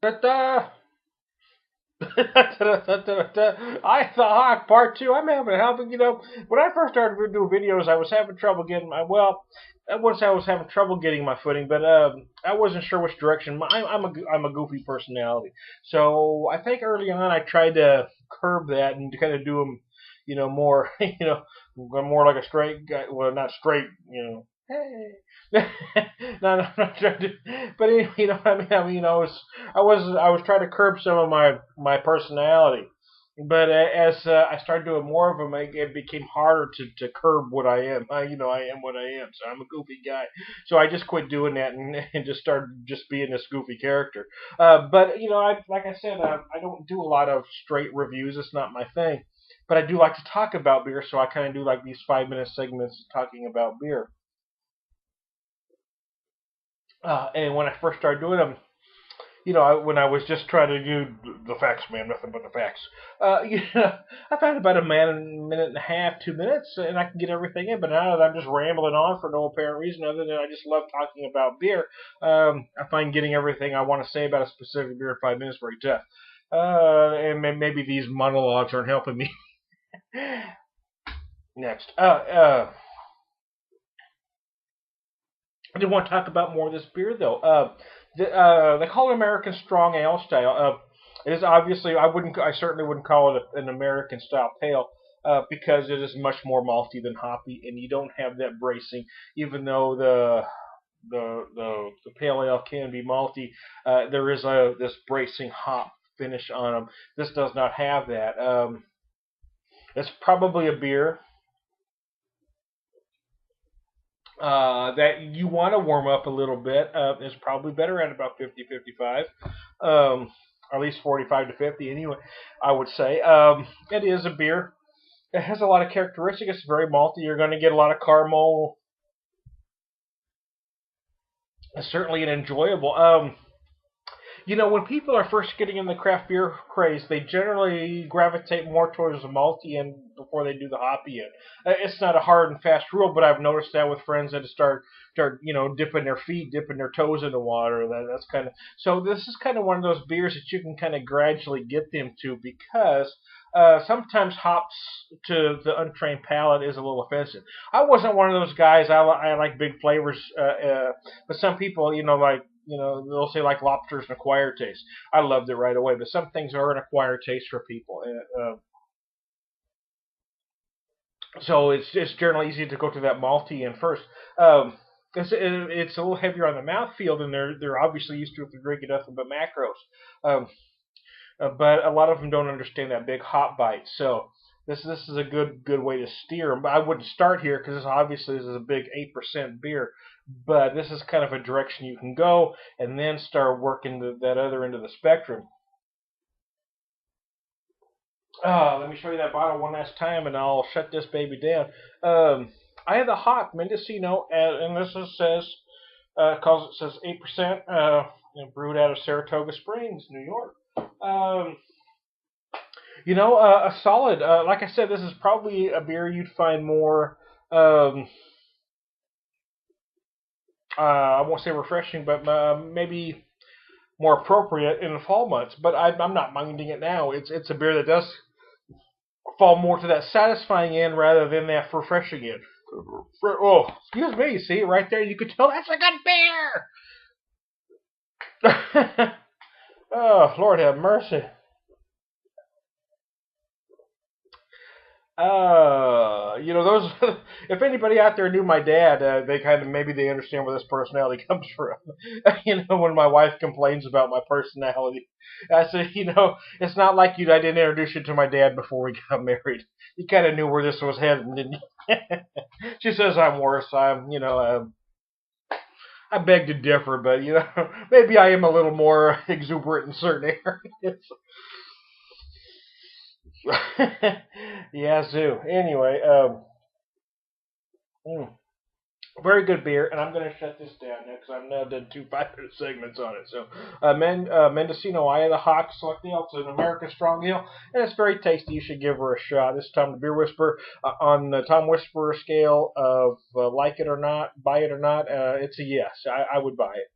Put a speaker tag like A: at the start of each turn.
A: Ta-da! I the Hawk Part Two. I'm having help. When I first started doing videos, I was having trouble getting my I wouldn't say I was having trouble getting my footing, but I wasn't sure which direction. I'm a goofy personality, so I think early on I tried to curb that and to kind of do them, more, more like a straight guy. Well, not straight, Hey. No, no, not trying to, but what I mean. I was trying to curb some of my personality, but as I started doing more of them, it became harder to curb what I am. I am what I am, so I'm a goofy guy. So I just quit doing that and just started just being this goofy character. But like I said, I don't do a lot of straight reviews. It's not my thing. But I do like to talk about beer, so I kind of do like these 5 minute segments talking about beer. And when I first started doing them, when I was just trying to do the facts, man, nothing but the facts. I found about a minute and a half, 2 minutes, and I can get everything in. But now that I'm just rambling on for no apparent reason other than I just love talking about beer, I find getting everything I want to say about a specific beer in 5 minutes very tough. And maybe these monologues aren't helping me. Next, I did want to talk about more of this beer though. They call it American Strong Ale style. It is obviously I certainly wouldn't call it an American style pale. Because it is much more malty than hoppy, and you don't have that bracing. Even though the pale ale can be malty, there is this bracing hop finish on them. This does not have that. It's probably a beer that you want to warm up a little bit. It's probably better at about 50, 55, or at least 45 to 50 anyway, I would say. It is a beer. It has a lot of characteristics. It's very malty. You're going to get a lot of caramel. It's certainly an enjoyable. When people are first getting in the craft beer craze, they generally gravitate more towards the malty end before they do the hoppy end. It's not a hard and fast rule, but I've noticed that with friends that start dipping their feet, dipping their toes in the water. That's kind of so. This is kind of one of those beers that you can kind of gradually get them to because. Sometimes hops to the untrained palate is a little offensive. I wasn't one of those guys. I like big flavors, but some people, they'll say like lobster's an acquired taste. I loved it right away, but some things are an acquired taste for people. So it's generally easy to go to that malty in first. It's a little heavier on the mouthfeel, and they're obviously used to it. They're drinking nothing but macros. Um, but a lot of them don't understand that big hop bite. So this is a good way to steer them. But I wouldn't start here because this is a big 8% beer. But this is kind of a direction you can go, and then start working that other end of the spectrum. Let me show you that bottle one last time, and I'll shut this baby down. I have the hot Mendocino, and says calls it says 8%, brewed out of Saratoga Springs, New York. Um, a solid. Like I said, this is probably a beer you'd find more. I won't say refreshing, but maybe more appropriate in the fall months. But I'm not minding it now. It's a beer that does fall more to that satisfying end rather than that refreshing end. Oh, excuse me. See right there, you could tell that's a good beer. Oh, Lord have mercy. Those. If anybody out there knew my dad, they kind of maybe they understand where this personality comes from. When my wife complains about my personality, I say, it's not like I didn't introduce you to my dad before we got married. You kind of knew where this was heading, didn't you? She says I'm worse. I beg to differ, but maybe I am a little more exuberant in certain areas. Yazoo. Anyway, mm, very good beer, and I'm going to shut this down now because I've now done two 5 minute segments on it. So, Mendocino Eye of the Hawk Select Ale. It's an American Strong Ale, and it's very tasty. You should give her a shot. This time, the Beer Whisperer on the Tom Whisperer scale of like it or not, buy it or not, it's a yes. I would buy it.